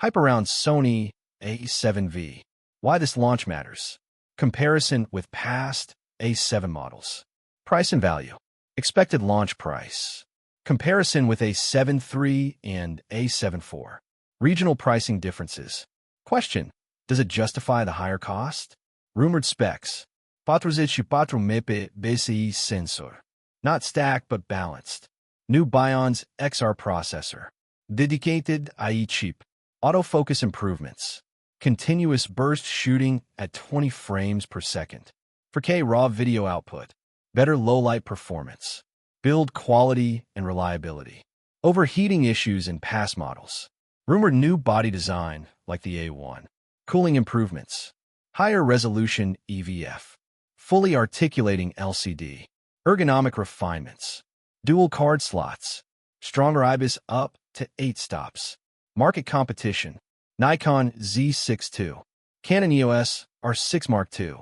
Hype around Sony A7V. Why this launch matters. Comparison with past A7 models. Price and value. Expected launch price. Comparison with A7 III and A7 IV. Regional pricing differences. Question. Does it justify the higher cost? Rumored specs. 404 MP BCE sensor. Not stacked but balanced. New Bion's XR processor. Dedicated AI chip. Autofocus improvements. Continuous burst shooting at 20 frames per second. 4K raw video output. Better low-light performance. Build quality and reliability. Overheating issues in past models. Rumored new body design like the A1. Cooling improvements. Higher resolution EVF. Fully articulating LCD. Ergonomic refinements. Dual card slots. Stronger IBIS up to 8 stops. Market competition. Nikon Z6 II. Canon EOS R6 Mark II.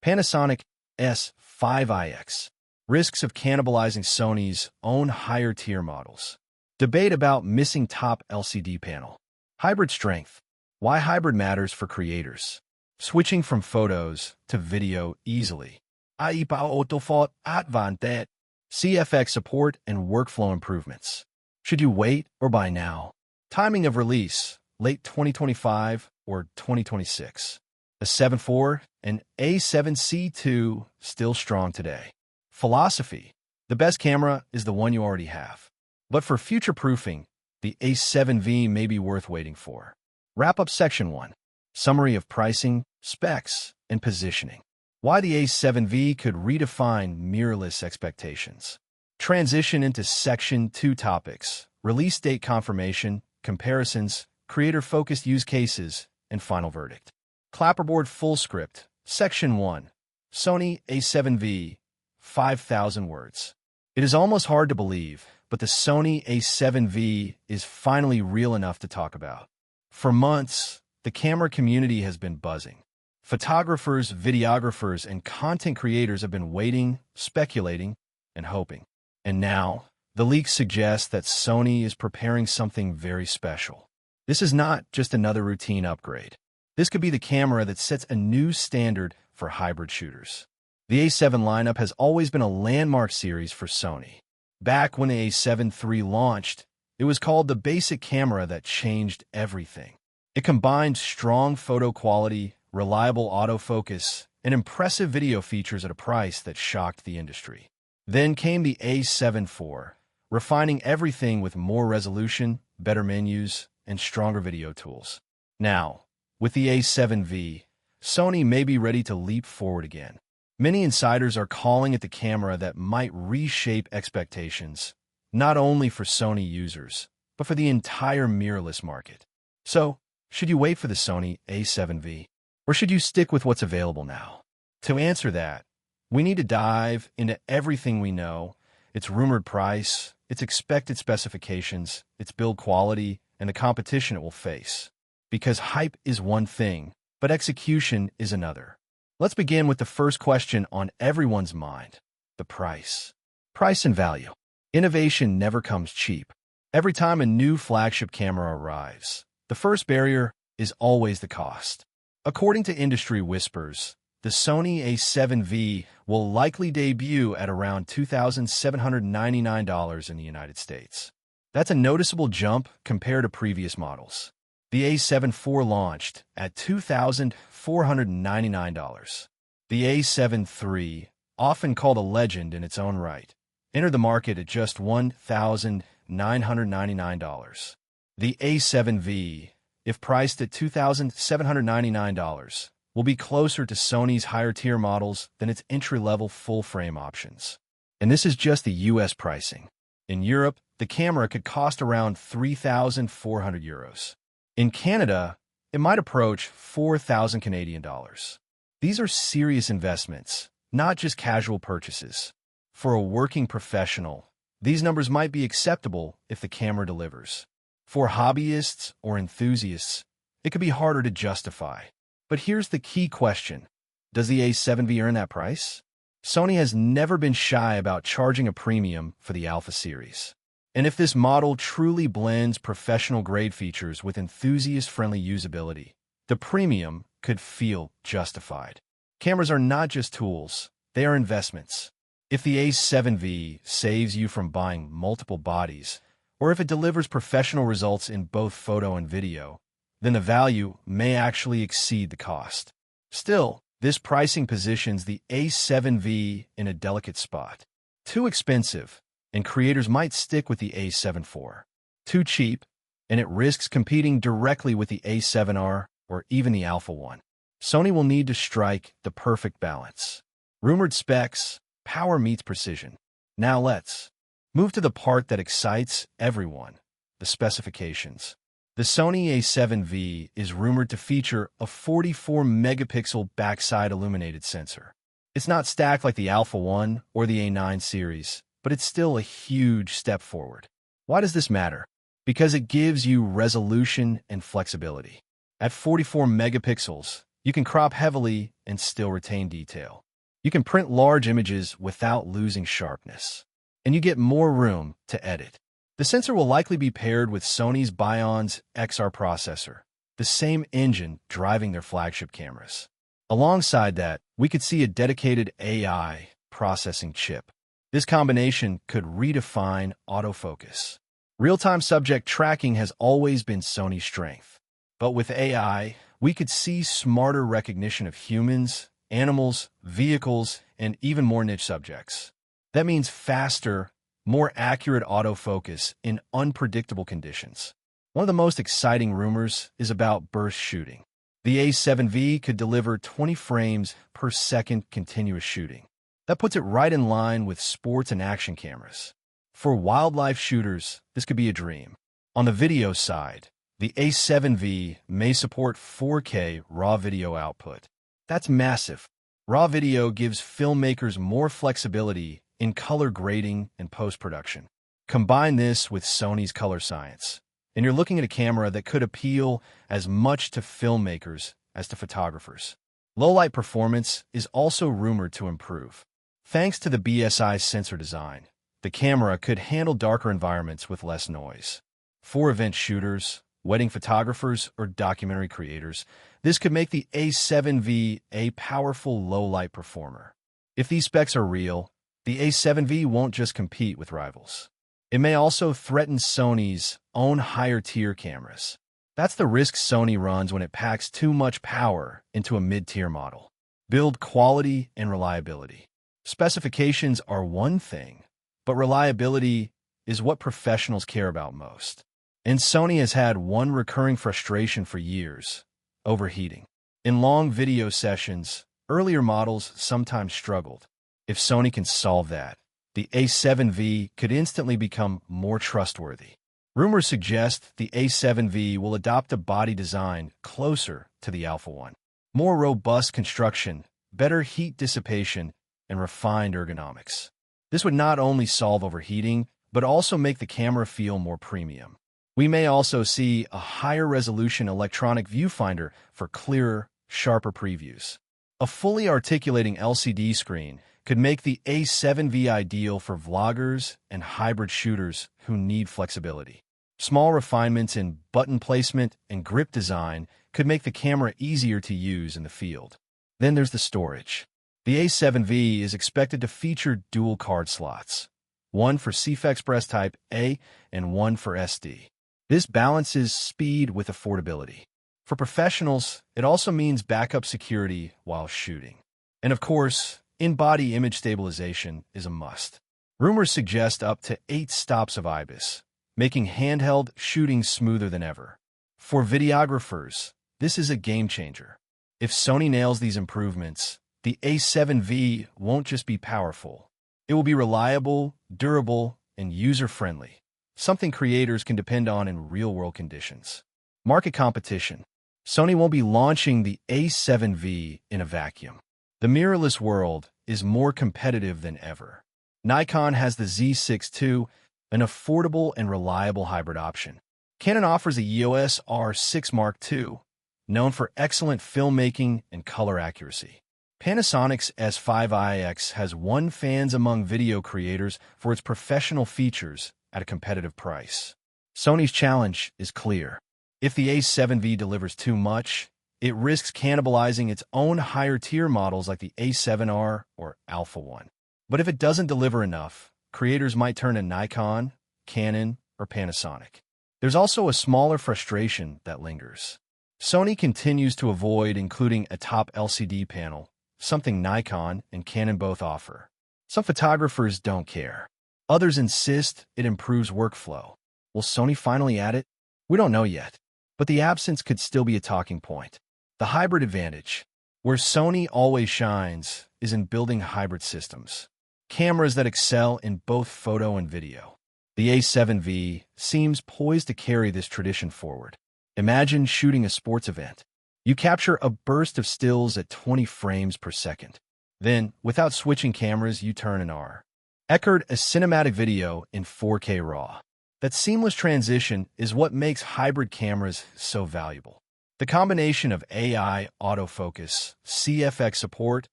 Panasonic S5iX. Risks of cannibalizing Sony's own higher-tier models. Debate about missing top LCD panel. Hybrid strength. Why hybrid matters for creators. Switching from photos to video easily. AI autofocus advantage. CFX support and workflow improvements. Should you wait or buy now? Timing of release, late 2025 or 2026. A7 IV and A7C II still strong today. Philosophy. The best camera is the one you already have. But for future-proofing, the A7V may be worth waiting for. Wrap-up Section 1. Summary of pricing, specs, and positioning. Why the A7V could redefine mirrorless expectations. Transition into Section 2 topics. Release date confirmation, comparisons, creator-focused use cases, and final verdict. Clapperboard full script. Section 1. Sony A7V. 5,000 words. It is almost hard to believe, but the Sony A7V is finally real enough to talk about. For months, the camera community has been buzzing. Photographers, videographers, and content creators have been waiting, speculating, and hoping. And now, the leaks suggest that Sony is preparing something very special. This is not just another routine upgrade. This could be the camera that sets a new standard for hybrid shooters. The A7 lineup has always been a landmark series for Sony. Back when the A7 III launched, it was called the basic camera that changed everything. It combined strong photo quality, reliable autofocus, and impressive video features at a price that shocked the industry. Then came the A7 IV, refining everything with more resolution, better menus, and stronger video tools. Now, with the A7V, Sony may be ready to leap forward again. Many insiders are calling it the camera that might reshape expectations, not only for Sony users, but for the entire mirrorless market. So, should you wait for the Sony A7V, or should you stick with what's available now? To answer that, we need to dive into everything we know, its rumored price, its expected specifications, its build quality, and the competition it will face. Because hype is one thing, but execution is another. Let's begin with the first question on everyone's mind, the price. Price and value. Innovation never comes cheap. Every time a new flagship camera arrives, the first barrier is always the cost. According to industry whispers, the Sony A7V will likely debut at around $2,799 in the United States. That's a noticeable jump compared to previous models. The A7 IV launched at $2,499. The A7 III, often called a legend in its own right, entered the market at just $1,999. The A7V, if priced at $2,799, will be closer to Sony's higher-tier models than its entry-level full-frame options. And this is just the US pricing. In Europe, the camera could cost around 3,400 euros. In Canada, it might approach 4,000 Canadian dollars. These are serious investments, not just casual purchases. For a working professional, these numbers might be acceptable if the camera delivers. For hobbyists or enthusiasts, it could be harder to justify. But here's the key question. Does the A7V earn that price? Sony has never been shy about charging a premium for the Alpha series. And if this model truly blends professional-grade features with enthusiast-friendly usability, the premium could feel justified. Cameras are not just tools, they are investments. If the A7V saves you from buying multiple bodies, or if it delivers professional results in both photo and video, then the value may actually exceed the cost. Still, this pricing positions the A7V in a delicate spot. Too expensive, and creators might stick with the A7 IV. Too cheap, and it risks competing directly with the A7R or even the Alpha One. Sony will need to strike the perfect balance. Rumored specs, power meets precision. Now let's move to the part that excites everyone, the specifications. The Sony A7V is rumored to feature a 44-megapixel backside illuminated sensor. It's not stacked like the Alpha One or the A9 series, but it's still a huge step forward. Why does this matter? Because it gives you resolution and flexibility. At 44 megapixels, you can crop heavily and still retain detail. You can print large images without losing sharpness. And you get more room to edit. The sensor will likely be paired with Sony's Bion's XR processor, the same engine driving their flagship cameras. Alongside that, we could see a dedicated AI processing chip. This combination could redefine autofocus. Real-time subject tracking has always been Sony's strength. But with AI, we could see smarter recognition of humans, animals, vehicles, and even more niche subjects. That means faster, more accurate autofocus in unpredictable conditions. One of the most exciting rumors is about burst shooting. The A7V could deliver 20 frames per second continuous shooting. That puts it right in line with sports and action cameras. For wildlife shooters, this could be a dream. On the video side, the A7V may support 4K RAW video output. That's massive. RAW video gives filmmakers more flexibility in color grading and post-production. Combine this with Sony's color science, and you're looking at a camera that could appeal as much to filmmakers as to photographers. Low-light performance is also rumored to improve. Thanks to the BSI sensor design, the camera could handle darker environments with less noise. For event shooters, wedding photographers, or documentary creators, this could make the A7V a powerful low-light performer. If these specs are real, the A7V won't just compete with rivals. It may also threaten Sony's own higher-tier cameras. That's the risk Sony runs when it packs too much power into a mid-tier model. Build quality and reliability. Specifications are one thing, but reliability is what professionals care about most. And Sony has had one recurring frustration for years: overheating. In long video sessions, earlier models sometimes struggled. If Sony can solve that, the A7V could instantly become more trustworthy. Rumors suggest the A7V will adopt a body design closer to the Alpha One. More robust construction, better heat dissipation, and refined ergonomics. This would not only solve overheating, but also make the camera feel more premium. We may also see a higher resolution electronic viewfinder for clearer, sharper previews. A fully articulating LCD screen could make the A7V ideal for vloggers and hybrid shooters who need flexibility. Small refinements in button placement and grip design could make the camera easier to use in the field. Then there's the storage. The A7V is expected to feature dual card slots, one for CF Express Type A and one for SD. This balances speed with affordability. For professionals, it also means backup security while shooting. And of course, in-body image stabilization is a must. Rumors suggest up to 8 stops of IBIS, making handheld shooting smoother than ever. For videographers, this is a game changer. If Sony nails these improvements, the A7V won't just be powerful. It will be reliable, durable, and user-friendly, something creators can depend on in real-world conditions. Market competition. Sony won't be launching the A7V in a vacuum. The mirrorless world is more competitive than ever. Nikon has the Z6 II, an affordable and reliable hybrid option. Canon offers a EOS R6 Mark II, known for excellent filmmaking and color accuracy. Panasonic's S5iX has won fans among video creators for its professional features at a competitive price. Sony's challenge is clear. If the A7V delivers too much, it risks cannibalizing its own higher-tier models like the A7R or Alpha 1. But if it doesn't deliver enough, creators might turn to Nikon, Canon, or Panasonic. There's also a smaller frustration that lingers. Sony continues to avoid including a top LCD panel, something Nikon and Canon both offer. Some photographers don't care. Others insist it improves workflow. Will Sony finally add it? We don't know yet, but the absence could still be a talking point. The hybrid advantage, where Sony always shines, is in building hybrid systems. Cameras that excel in both photo and video. The A7V seems poised to carry this tradition forward. Imagine shooting a sports event. You capture a burst of stills at 20 frames per second. Then, without switching cameras, you turn an R. Record a cinematic video in 4K RAW. That seamless transition is what makes hybrid cameras so valuable. The combination of AI, autofocus, CFX support,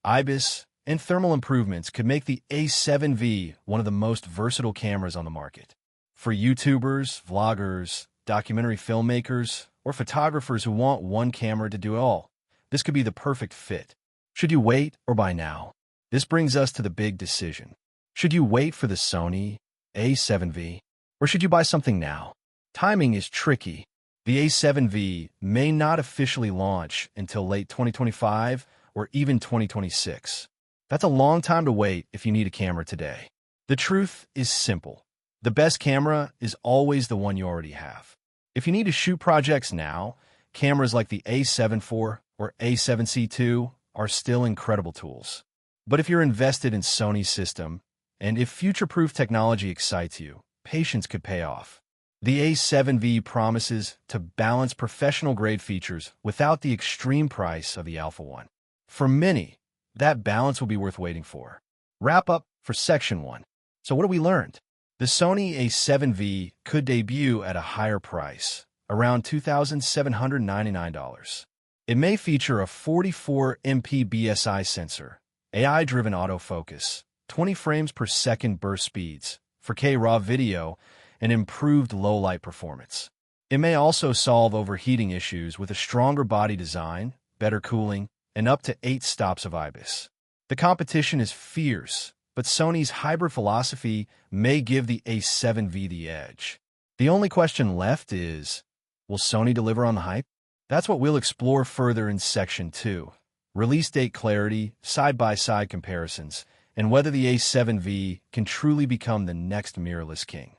IBIS, and thermal improvements could make the A7V one of the most versatile cameras on the market. For YouTubers, vloggers, documentary filmmakers, or photographers who want one camera to do it all, this could be the perfect fit. Should you wait or buy now? This brings us to the big decision. Should you wait for the Sony A7V, or should you buy something now? Timing is tricky. The A7V may not officially launch until late 2025 or even 2026. That's a long time to wait if you need a camera today. The truth is simple. The best camera is always the one you already have. If you need to shoot projects now, cameras like the A7 IV or A7C II are still incredible tools. But if you're invested in Sony's system, and if future-proof technology excites you, patience could pay off. The A7V promises to balance professional-grade features without the extreme price of the Alpha 1. For many, that balance will be worth waiting for. Wrap up for Section 1. So what have we learned? The Sony A7V could debut at a higher price, around $2,799. It may feature a 44MP BSI sensor, AI-driven autofocus, 20 frames per second burst speeds, 4K RAW video, and improved low-light performance. It may also solve overheating issues with a stronger body design, better cooling, and up to 8 stops of IBIS. The competition is fierce, but Sony's hybrid philosophy may give the A7V the edge. The only question left is, will Sony deliver on the hype? That's what we'll explore further in Section 2. Release date clarity, side-by-side comparisons, and whether the A7V can truly become the next mirrorless king.